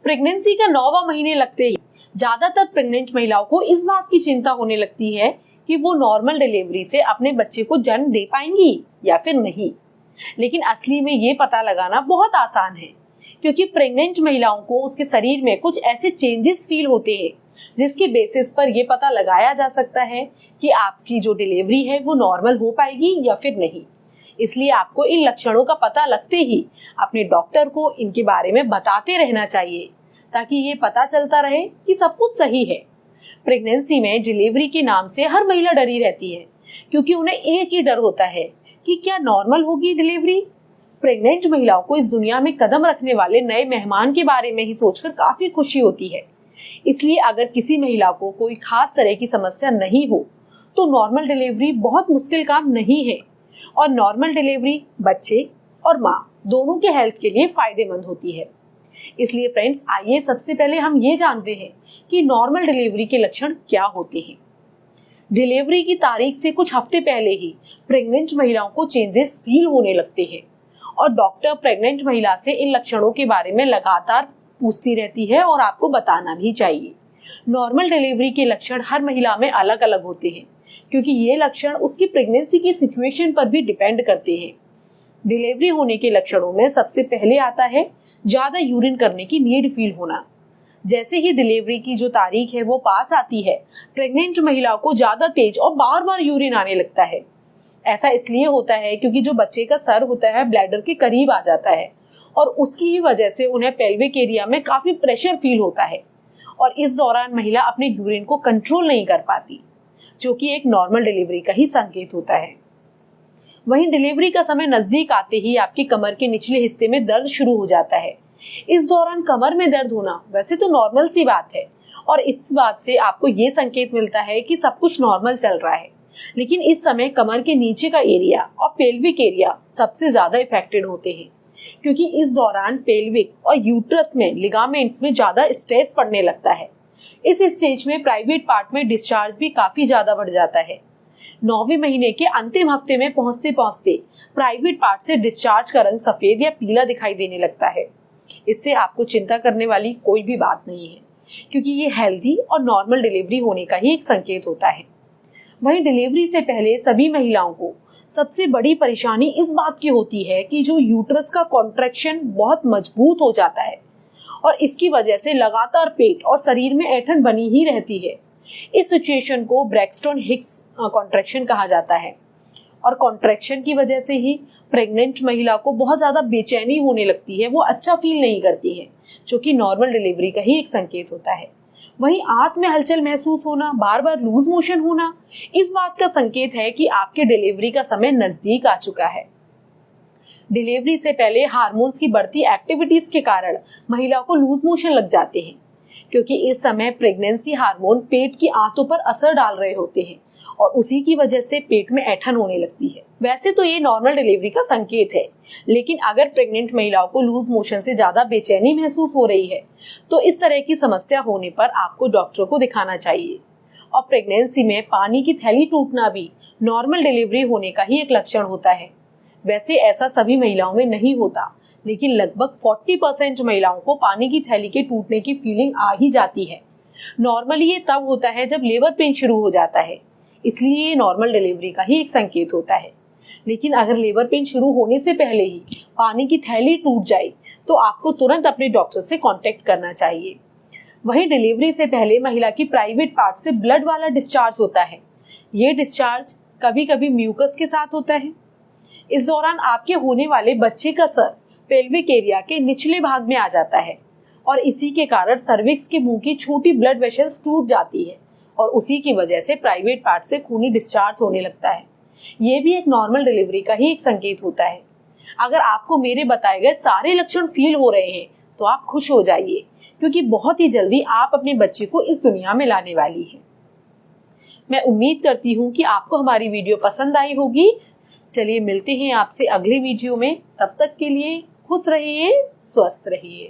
Pregnancy का 9वां महीने लगते ही ज्यादातर प्रेग्नेंट महिलाओं को इस बात की चिंता होने लगती है कि वो नॉर्मल डिलीवरी से अपने बच्चे को जन्म दे पाएंगी या फिर नहीं। लेकिन असली में ये पता लगाना बहुत आसान है, क्योंकि प्रेग्नेंट महिलाओं को उसके शरीर में कुछ ऐसे चेंजेस फील होते हैं जिसके बेसिस पर ये पता लगाया जा सकता है कि आपकी जो डिलीवरी है वो नॉर्मल हो पाएगी या फिर नहीं। इसलिए आपको इन लक्षणों का पता लगते ही अपने डॉक्टर को इनके बारे में बताते रहना चाहिए, ताकि ये पता चलता रहे कि सब कुछ सही है। प्रेगनेंसी में डिलीवरी के नाम से हर महिला डरी रहती है, क्योंकि उन्हें एक ही डर होता है कि क्या नॉर्मल होगी डिलीवरी। प्रेग्नेंट महिलाओं को इस दुनिया में कदम रखने वाले नए मेहमान के बारे में ही सोचकर काफी खुशी होती है। इसलिए अगर किसी महिला को कोई खास तरह की समस्या नहीं हो तो नॉर्मल डिलीवरी बहुत मुश्किल काम नहीं है, और नॉर्मल डिलीवरी बच्चे और माँ दोनों के हेल्थ के लिए फायदेमंद होती है। इसलिए फ्रेंड्स, आइए सबसे पहले हम ये जानते हैं कि नॉर्मल डिलीवरी के लक्षण क्या होते हैं। डिलीवरी की तारीख से कुछ हफ्ते पहले ही प्रेग्नेंट महिलाओं को चेंजेस फील होने लगते हैं, और डॉक्टर प्रेग्नेंट महिला से इन लक्षणों के बारे में लगातार पूछती रहती है और आपको बताना भी चाहिए। नॉर्मल डिलीवरी के लक्षण हर महिला में अलग अलग होते हैं, क्योंकि ये लक्षण उसकी प्रेगनेंसी की सिचुएशन पर भी डिपेंड करते हैं। डिलीवरी होने के लक्षणों में सबसे पहले आता है ज्यादा यूरिन करने की नीड फील होना। जैसे ही डिलीवरी की जो तारीख है वो पास आती है, प्रेग्नेंट महिलाओं को ज्यादा तेज और बार बार यूरिन आने लगता है। ऐसा इसलिए होता है क्योंकि जो बच्चे का सर होता है ब्लैडर के करीब आ जाता है, और उसकी ही वजह से उन्हें पेल्विक एरिया में काफी प्रेशर फील होता है, और इस दौरान महिला अपने यूरिन को कंट्रोल नहीं कर पाती, जो कि एक नॉर्मल डिलीवरी का ही संकेत होता है। वहीं डिलीवरी का समय नजदीक आते ही आपकी कमर के निचले हिस्से में दर्द शुरू हो जाता है। इस दौरान कमर में दर्द होना वैसे तो नॉर्मल सी बात है, और इस बात से आपको ये संकेत मिलता है कि सब कुछ नॉर्मल चल रहा है। लेकिन इस समय कमर के नीचे का एरिया और पेल्विक एरिया सबसे ज्यादा इफेक्टेड होते हैं, क्योंकि इस दौरान पेल्विक और यूट्रस में लिगामेंट्स में ज्यादा स्ट्रेस पड़ने लगता है। इस स्टेज में प्राइवेट पार्ट में डिस्चार्ज भी काफी ज्यादा बढ़ जाता है। 9वें महीने के अंतिम हफ्ते में पहुंचते पहुंचते प्राइवेट पार्ट से डिस्चार्ज का रंग सफेद या पीला दिखाई देने लगता है। इससे आपको चिंता करने वाली कोई भी बात नहीं है, क्योंकि ये हेल्दी और नॉर्मल डिलीवरी होने का ही एक संकेत होता है। वहीं डिलीवरी से पहले सभी महिलाओं को सबसे बड़ी परेशानी इस बात की होती है कि जो यूट्रस का कॉन्ट्रैक्शन बहुत मजबूत हो जाता है, और इसकी वजह से लगातार पेट और शरीर में ऐंठन बनी ही रहती है। इस सिचुएशन को ब्रैक्सटन हिक्स कॉन्ट्रैक्शन कहा जाता है, और कॉन्ट्रैक्शन की वजह से ही प्रेग्नेंट महिला को बहुत ज्यादा बेचैनी होने लगती है, वो अच्छा फील नहीं करती है, जो कि नॉर्मल डिलीवरी का ही एक संकेत होता है। वहीं आंत में हलचल महसूस होना, बार बार लूज मोशन होना, इस बात का संकेत है कि आपके डिलीवरी का समय नजदीक आ चुका है। डिलीवरी से पहले हार्मोन्स की बढ़ती एक्टिविटीज के कारण महिला को लूज मोशन लग जाते हैं, क्योंकि इस समय प्रेगनेंसी हार्मोन पेट की आंतों पर असर डाल रहे होते हैं, और उसी की वजह से पेट में ऐंठन होने लगती है। वैसे तो ये नॉर्मल डिलीवरी का संकेत है, लेकिन अगर प्रेग्नेंट महिलाओं को लूज मोशन से ज्यादा बेचैनी महसूस हो रही है तो इस तरह की समस्या होने पर आपको डॉक्टर को दिखाना चाहिए। और प्रेगनेंसी में पानी की थैली टूटना भी नॉर्मल डिलीवरी होने का ही एक लक्षण होता है। वैसे ऐसा सभी महिलाओं में नहीं होता, लेकिन लगभग 40% महिलाओं को पानी की थैली के टूटने की फीलिंग आ ही जाती है। नॉर्मली ये तब होता है जब लेबर पेन शुरू हो जाता है, इसलिए ये नॉर्मल डिलीवरी का ही एक संकेत होता है। लेकिन अगर लेबर पेन शुरू होने से पहले ही पानी की थैली टूट जाए तो आपको तुरंत अपने डॉक्टर से कांटेक्ट करना चाहिए। वहीं डिलीवरी से पहले महिला की प्राइवेट पार्ट से ब्लड वाला डिस्चार्ज होता है। ये डिस्चार्ज कभी कभी म्यूकस के साथ होता है। इस दौरान आपके होने वाले बच्चे का सर पेल्विक एरिया के निचले भाग में आ जाता है, और इसी के कारण सर्विक्स के मुंह की छोटी ब्लड वेसल्स टूट जाती है, और उसी की वजह से प्राइवेट पार्ट से खूनी डिस्चार्ज होने लगता है। ये भी एक नॉर्मल डिलीवरी का ही एक संकेत होता है। अगर आपको मेरे बताए गए सारे लक्षण फील हो रहे हैं तो आप खुश हो जाइए, क्योंकि बहुत ही जल्दी आप अपने बच्चे को इस दुनिया में लाने वाली हैं। मैं उम्मीद करती हूँ कि आपको हमारी वीडियो पसंद आई होगी। चलिए मिलते हैं आपसे अगले वीडियो में। तब तक के लिए खुश रहिए, स्वस्थ रहिए।